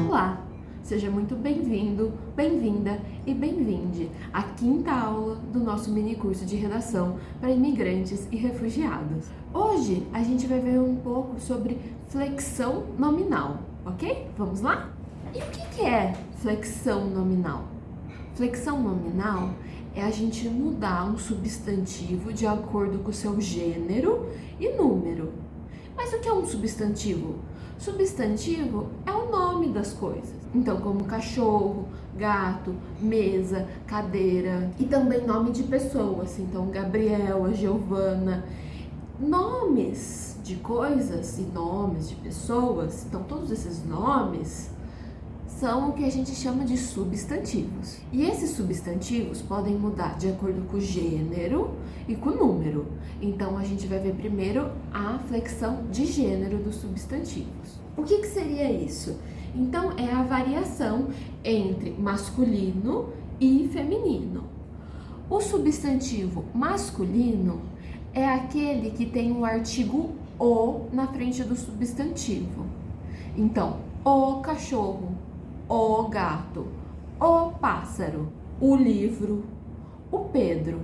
Olá, seja muito bem-vindo, bem-vinda e bem-vinde à quinta aula do nosso mini curso de redação para imigrantes e refugiados. Hoje a gente vai ver um pouco sobre flexão nominal, ok? Vamos lá? E o que é flexão nominal? Flexão nominal é a gente mudar um substantivo de acordo com o seu gênero e número. Mas o que é um substantivo? Substantivo é o nome das coisas. Então, como cachorro, gato, mesa, cadeira. E também nome de pessoas. Então, Gabriela, Giovana. Nomes de coisas e nomes de pessoas. Então, todos esses nomes são o que a gente chama de substantivos. E esses substantivos podem mudar de acordo com o gênero e com o número. Então, a gente vai ver primeiro a flexão de gênero dos substantivos. O que seria isso? Então, é a variação entre masculino e feminino. O substantivo masculino é aquele que tem o artigo o na frente do substantivo. Então, o cachorro, o gato, o pássaro, o livro, o Pedro.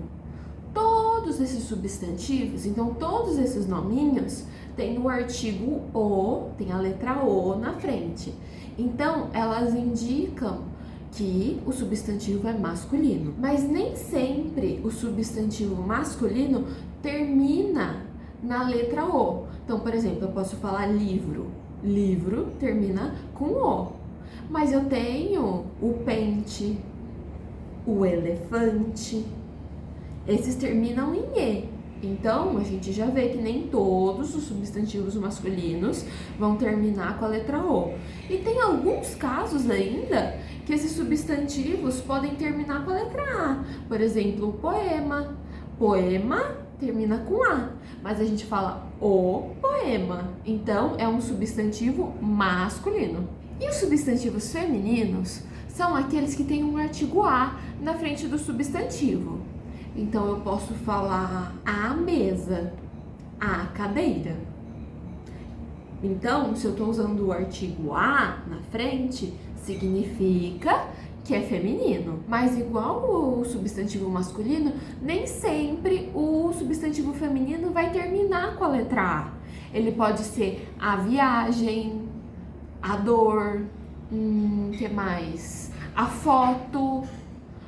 Todos esses substantivos, então todos esses nominhos têm o artigo o, tem a letra o na frente. Então elas indicam que o substantivo é masculino. Mas nem sempre o substantivo masculino termina na letra o. Então, por exemplo, eu posso falar livro. Livro termina com o. Mas eu tenho o pente, o elefante, esses terminam em e. Então, a gente já vê que nem todos os substantivos masculinos vão terminar com a letra o. E tem alguns casos ainda que esses substantivos podem terminar com a letra a. Por exemplo, o poema. Poema termina com a, mas a gente fala o poema. Então, é um substantivo masculino. E os substantivos femininos são aqueles que têm um artigo a na frente do substantivo. Então, eu posso falar a mesa, a cadeira. Então, se eu estou usando o artigo a na frente, significa que é feminino. Mas igual o substantivo masculino, nem sempre o substantivo feminino vai terminar com a letra a. Ele pode ser a viagem, a dor, que mais? A foto.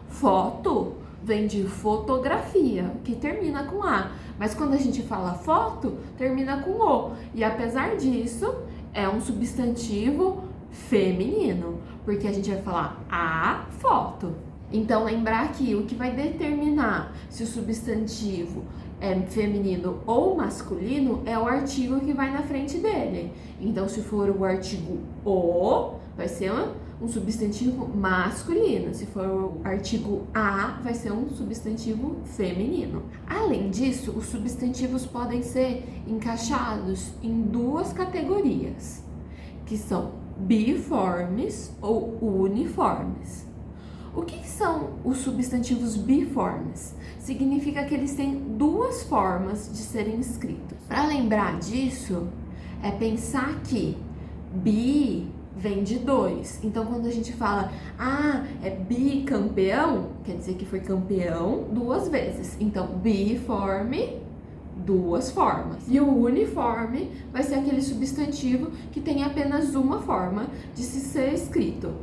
Foto vem de fotografia, que termina com a. Mas quando a gente fala foto, termina com o. E apesar disso, é um substantivo feminino, porque a gente vai falar a foto. Então, lembrar que o que vai determinar se o substantivo é feminino ou masculino é o artigo que vai na frente dele. Então, se for o artigo o, vai ser um substantivo masculino. Se for o artigo a, vai ser um substantivo feminino. Além disso, os substantivos podem ser encaixados em duas categorias, que são biformes ou uniformes. O que são os substantivos biformes? Significa que eles têm duas formas de serem escritos. Para lembrar disso, é pensar que bi vem de dois. Então, quando a gente fala, é bicampeão, quer dizer que foi campeão duas vezes. Então, biforme, duas formas. E o uniforme vai ser aquele substantivo que tem apenas uma forma de se ser escrito.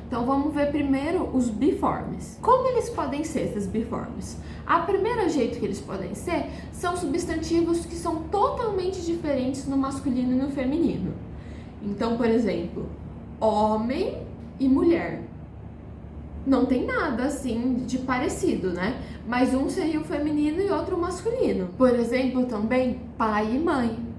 Então, vamos ver primeiro os biformes. Como eles podem ser, esses biformes? A primeiro jeito que eles podem ser são substantivos que são totalmente diferentes no masculino e no feminino. Então, por exemplo, homem e mulher. Não tem nada assim de parecido, né? Mas um seria o feminino e outro o masculino. Por exemplo, também pai e mãe.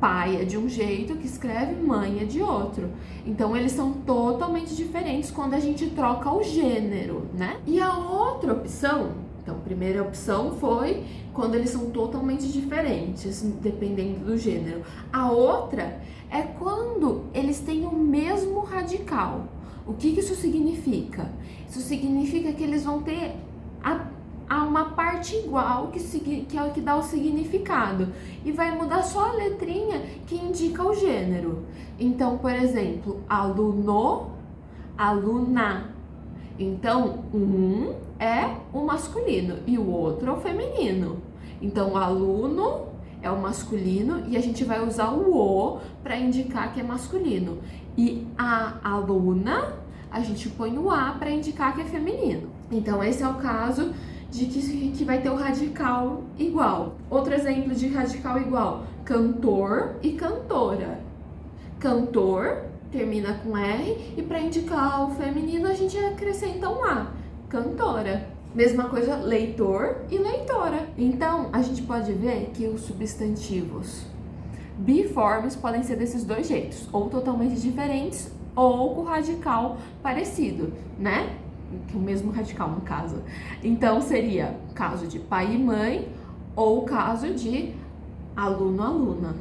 Pai é de um jeito que escreve, mãe é de outro. Então, eles são totalmente diferentes quando a gente troca o gênero, né? E a outra opção, então, a primeira opção foi quando eles são totalmente diferentes, dependendo do gênero. A outra é quando eles têm o mesmo radical. O que isso significa? Isso significa que eles vão ter há uma parte igual que é o que dá o significado. E vai mudar só a letrinha que indica o gênero. Então, por exemplo, aluno, aluna. Então, um é o masculino e o outro é o feminino. Então, aluno é o masculino e a gente vai usar o "o" para indicar que é masculino. E a aluna, a gente põe o "a" para indicar que é feminino. Então, esse é o caso de que vai ter o radical igual. Outro exemplo de radical igual: cantor e cantora. Cantor termina com R e para indicar o feminino a gente acrescenta um A, cantora. Mesma coisa, leitor e leitora. Então, a gente pode ver que os substantivos biformes podem ser desses dois jeitos, ou totalmente diferentes, ou com radical parecido, né? O mesmo radical, no caso. Então, seria caso de pai e mãe, ou caso de aluno, aluna.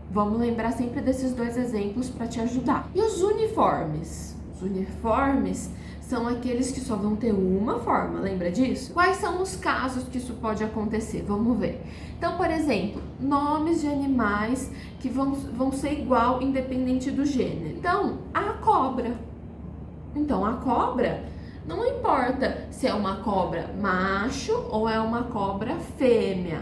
Vamos lembrar sempre desses dois exemplos para te ajudar. E os uniformes? Os uniformes são aqueles que só vão ter uma forma, lembra disso? Quais são os casos que isso pode acontecer? Vamos ver. Então, por exemplo, nomes de animais que vão ser igual independente do gênero. Então, a cobra. Então, a cobra, não importa se é uma cobra macho ou é uma cobra fêmea.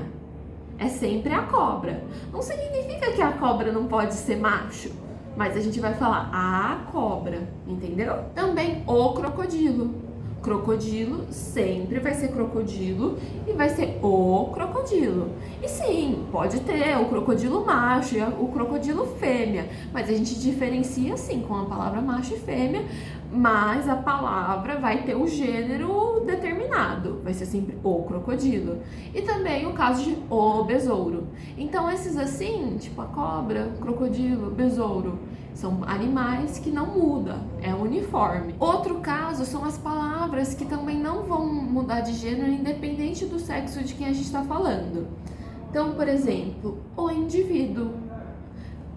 É sempre a cobra. Não significa que a cobra não pode ser macho, mas a gente vai falar a cobra, entendeu? Também o crocodilo. Crocodilo sempre vai ser crocodilo e vai ser o crocodilo. E sim, pode ter o crocodilo macho e o crocodilo fêmea, mas a gente diferencia sim com a palavra macho e fêmea, mas a palavra vai ter o gênero determinado, vai ser sempre o crocodilo. E também o caso de o besouro. Então esses assim, tipo a cobra, crocodilo, besouro, são animais que não mudam, é uniforme. Outro caso são as palavras que também não vão mudar de gênero independente do sexo de quem a gente está falando. Então, por exemplo, o indivíduo.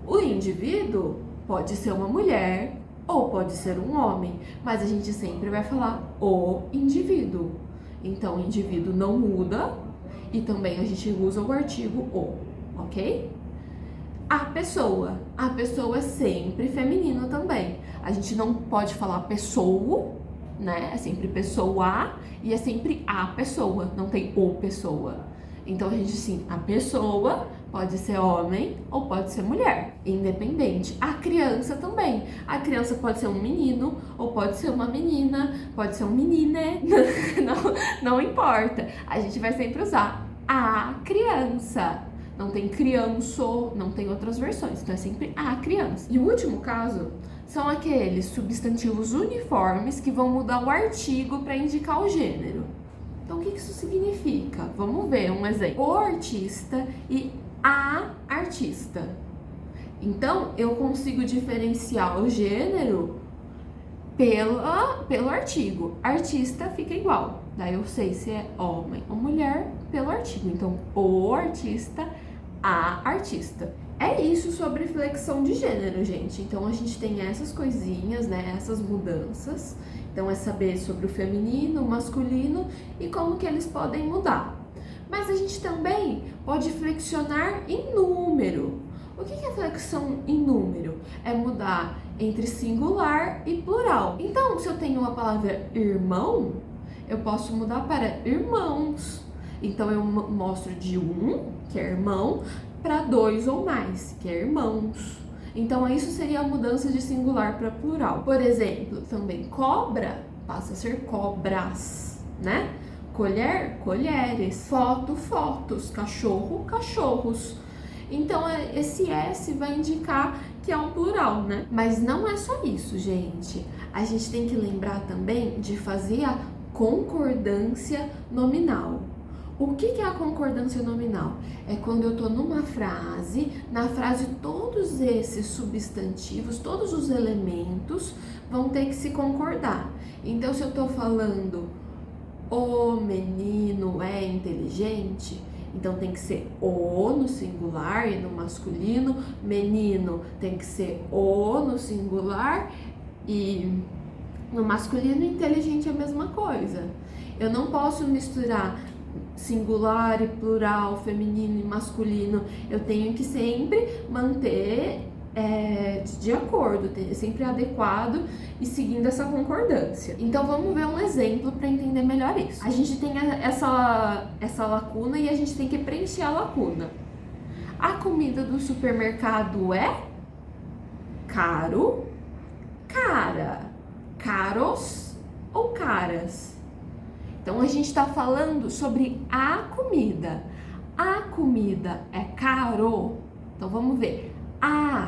O indivíduo pode ser uma mulher ou pode ser um homem, mas a gente sempre vai falar o indivíduo. Então, o indivíduo não muda e também a gente usa o artigo o, ok? A pessoa é sempre feminino também. A gente não pode falar pessoa, né? É sempre pessoa e é sempre a pessoa, não tem o pessoa. Então a gente sim, a pessoa pode ser homem ou pode ser mulher, independente. A criança também. A criança pode ser um menino ou pode ser uma menina, pode ser um menine, não importa. A gente vai sempre usar a criança. Não tem crianço, não tem outras versões, então é sempre a criança. E o último caso são aqueles substantivos uniformes que vão mudar o artigo para indicar o gênero. Então, o que isso significa? Vamos ver um exemplo. O artista e a artista. Então, eu consigo diferenciar o gênero pelo artigo. Artista fica igual. Daí eu sei se é homem ou mulher pelo artigo. Então, o artista, a artista. É isso sobre flexão de gênero, gente. Então, a gente tem essas coisinhas, né? Essas mudanças. Então, é saber sobre o feminino, o masculino e como que eles podem mudar. Mas a gente também pode flexionar em número. O que é flexão em número? É mudar entre singular e plural. Então, se eu tenho a palavra irmão, eu posso mudar para irmãos. Então, eu mostro de um, que é irmão, para dois ou mais, que é irmãos. Então, isso seria a mudança de singular para plural. Por exemplo, também cobra passa a ser cobras, né? Colher, colheres. Foto, fotos. Cachorro, cachorros. Então, esse S vai indicar que é um plural, né? Mas não é só isso, gente. A gente tem que lembrar também de fazer a concordância nominal. O que é a concordância nominal? É quando eu tô numa frase, na frase todos esses substantivos, todos os elementos vão ter que se concordar. Então, se eu tô falando o menino é inteligente, então tem que ser o no singular e no masculino, menino tem que ser o no singular e No masculino inteligente é a mesma coisa. Eu não posso misturar singular e plural, feminino e masculino. Eu tenho que sempre manter de acordo, sempre adequado e seguindo essa concordância. Então vamos ver um exemplo para entender melhor isso. A gente tem essa lacuna e a gente tem que preencher a lacuna. A comida do supermercado é caro, cara, caros ou caras? Então a gente está falando sobre a comida. A comida é caro? Então vamos ver.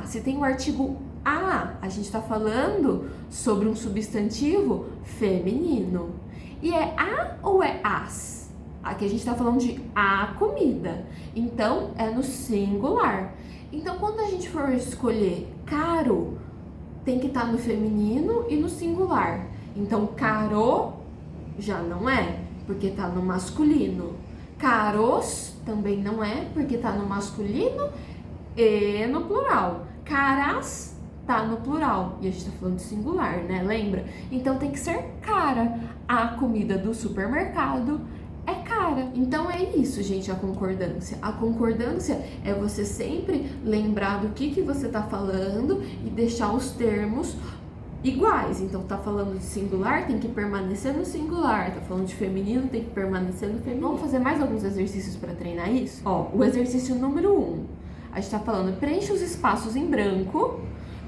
Se tem o artigo a gente está falando sobre um substantivo feminino. E é a ou é as? Aqui a gente está falando de a comida. Então é no singular. Então quando a gente for escolher caro, tem que estar no feminino e no singular. Então caro já não é, porque está no masculino. Caros também não é, porque está no masculino e no plural. Caras tá no plural e a gente tá falando de singular, né? Lembra? Então tem que ser cara. A comida do supermercado é cara. Então é isso, gente, a concordância. A concordância é você sempre lembrar do que você tá falando e deixar os termos iguais. Então tá falando de singular, tem que permanecer no singular. Tá falando de feminino, tem que permanecer no feminino. Vamos fazer mais alguns exercícios para treinar isso? O exercício número 1. A gente está falando, preencha os espaços em branco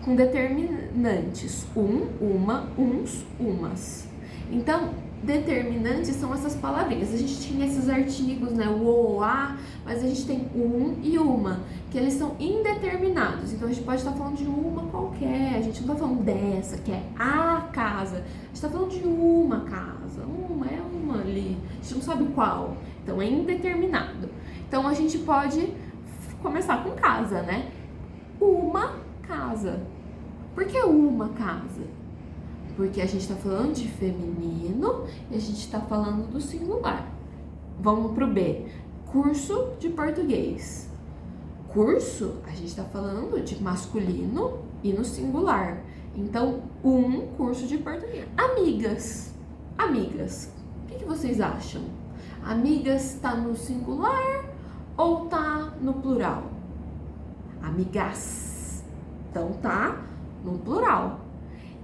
com determinantes. Uma, uns, umas. Então, determinantes são essas palavrinhas. A gente tinha esses artigos, né? O, a, mas a gente tem um e uma, que eles são indeterminados. Então, a gente pode estar falando de uma qualquer. A gente não está falando dessa, que é a casa. A gente está falando de uma casa. É uma ali. A gente não sabe qual. Então, é indeterminado. Então, a gente pode começar com casa, né? Uma casa. Por que uma casa? Porque a gente tá falando de feminino e a gente tá falando do singular. Vamos pro B. Curso de português. Curso, a gente tá falando de masculino e no singular. Então, um curso de português. Amigas. Amigas. O que vocês acham? Amigas tá no singular ou tá no plural? Amigas. Então tá no plural.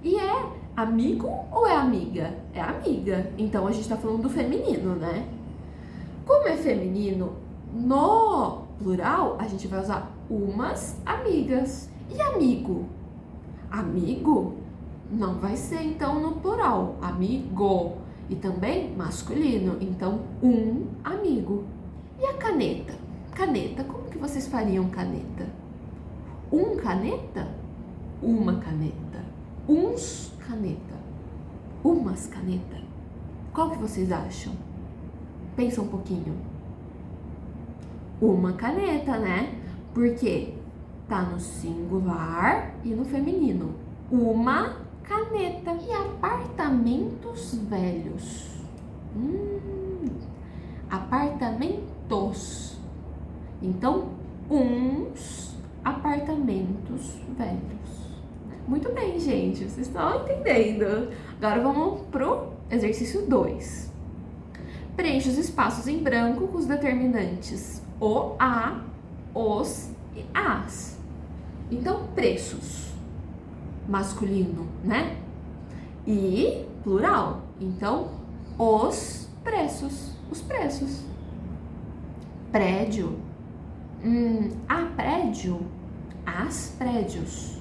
E é amigo ou é amiga? É amiga. Então a gente tá falando do feminino, né? Como é feminino, no plural a gente vai usar umas amigas. E amigo? Amigo não vai ser então no plural. Amigo. E também masculino. Então um amigo. E a caneta? Caneta, como que vocês fariam caneta? Um caneta? Uma caneta. Uns caneta. Umas caneta. Qual que vocês acham? Pensa um pouquinho. Uma caneta, né? Porque tá no singular e no feminino. Uma caneta. E apartamentos velhos? Apartamentos. Então, uns apartamentos velhos. Muito bem, gente. Vocês estão entendendo. Agora vamos pro exercício 2. Preencha os espaços em branco com os determinantes o, a, os e as. Então, preços. Masculino, né? E plural. Então, os preços. Os preços. Prédio. A prédio. As prédios.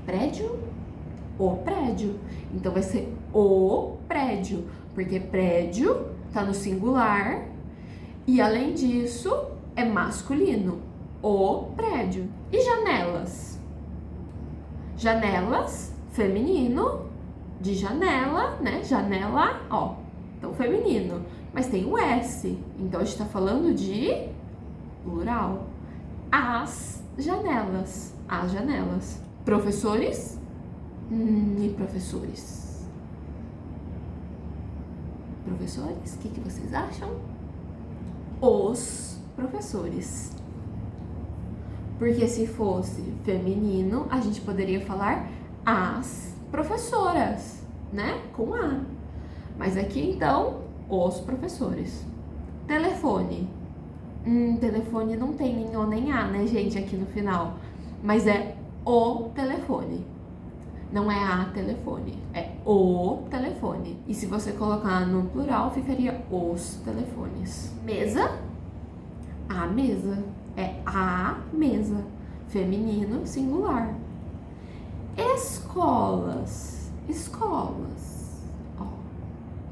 Prédio. O prédio. Então vai ser o prédio. Porque prédio tá no singular. E além disso, é masculino. O prédio. E janelas? Janelas, feminino. De janela, né? Janela, ó. Então, feminino. Mas tem o S. Então, a gente tá falando de plural. As janelas. As janelas. Professores? E professores? Professores? O que vocês acham? Os professores. Porque se fosse feminino, a gente poderia falar as professoras, né? Com A. Mas aqui então, os professores. Telefone. Telefone não tem nem O nem A, né, gente, aqui no final. Mas é o telefone. Não é a telefone, é o telefone. E se você colocar no plural, ficaria os telefones. Mesa. A mesa. É a mesa. Feminino, singular. Escolas. Escolas. Ó,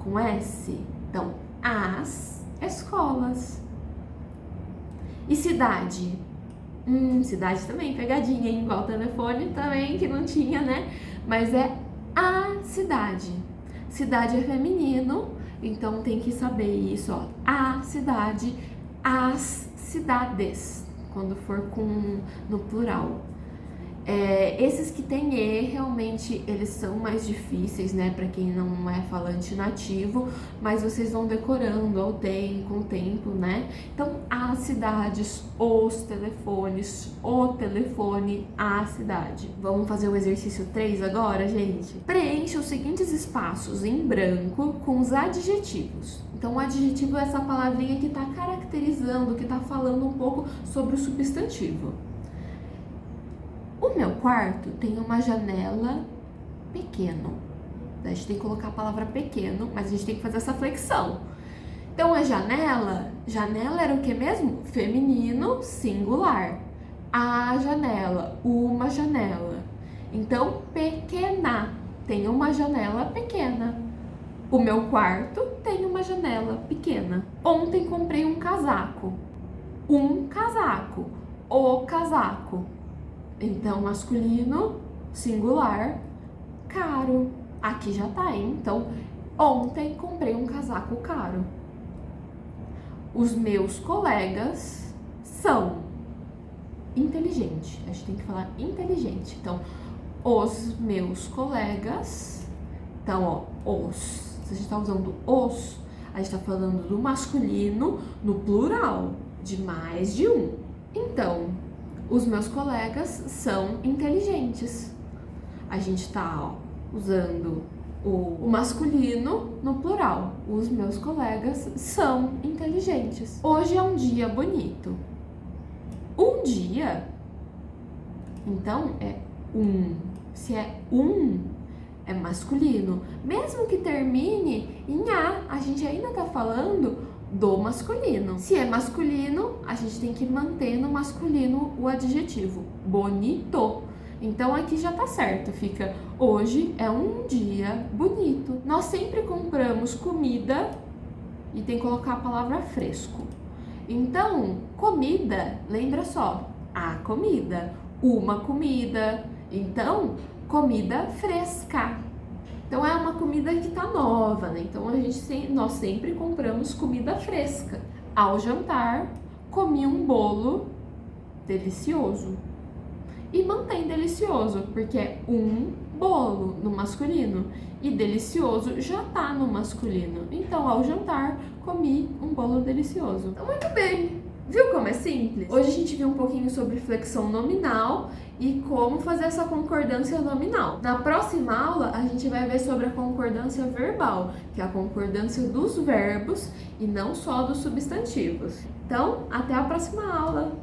com S. Então, as escolas. E cidade? Cidade também, pegadinha, hein? Igual telefone também, que não tinha, né? Mas é a cidade. Cidade é feminino, então tem que saber isso, ó. A cidade, as cidades, quando for no plural. Esses que tem E, realmente, eles são mais difíceis, né, para quem não é falante nativo, mas vocês vão decorando com o tempo, né? Então, as cidades, os telefones, o telefone, a cidade. Vamos fazer o exercício 3 agora, gente? Preencha os seguintes espaços em branco com os adjetivos. Então, o adjetivo é essa palavrinha que está caracterizando, que está falando um pouco sobre o substantivo. O meu quarto tem uma janela pequeno. A gente tem que colocar a palavra pequeno, mas a gente tem que fazer essa flexão. Então, a janela era o que mesmo? Feminino, singular. A janela, uma janela. Então, pequena, tem uma janela pequena. O meu quarto tem uma janela pequena. Ontem comprei um casaco. Um casaco. O casaco. Então, masculino, singular, caro. Aqui já tá, hein? Então, ontem comprei um casaco caro. Os meus colegas são inteligente. A gente tem que falar inteligente. Então, os meus colegas. Então, ó, os. Se a gente tá usando os, a gente tá falando do masculino no plural, de mais de um. Então, os meus colegas são inteligentes. A gente tá usando o masculino no plural. Os meus colegas são inteligentes. Hoje é um dia bonito. Um dia, então é um. Se é um, é masculino. Mesmo que termine em a gente ainda tá falando do masculino. Se é masculino, a gente tem que manter no masculino o adjetivo bonito. Então aqui já tá certo, fica hoje é um dia bonito. Nós sempre compramos comida e tem que colocar a palavra fresco. Então, comida, lembra só, a comida, uma comida. Então, comida fresca. Então é uma comida que tá nova, né? Então nós sempre compramos comida fresca. Ao jantar, comi um bolo delicioso. E mantém delicioso, porque é um bolo no masculino. E delicioso já tá no masculino. Então, ao jantar, comi um bolo delicioso. Então, muito bem! Viu como é simples? Hoje a gente viu um pouquinho sobre flexão nominal e como fazer essa concordância nominal. Na próxima aula, a gente vai ver sobre a concordância verbal, que é a concordância dos verbos e não só dos substantivos. Então, até a próxima aula!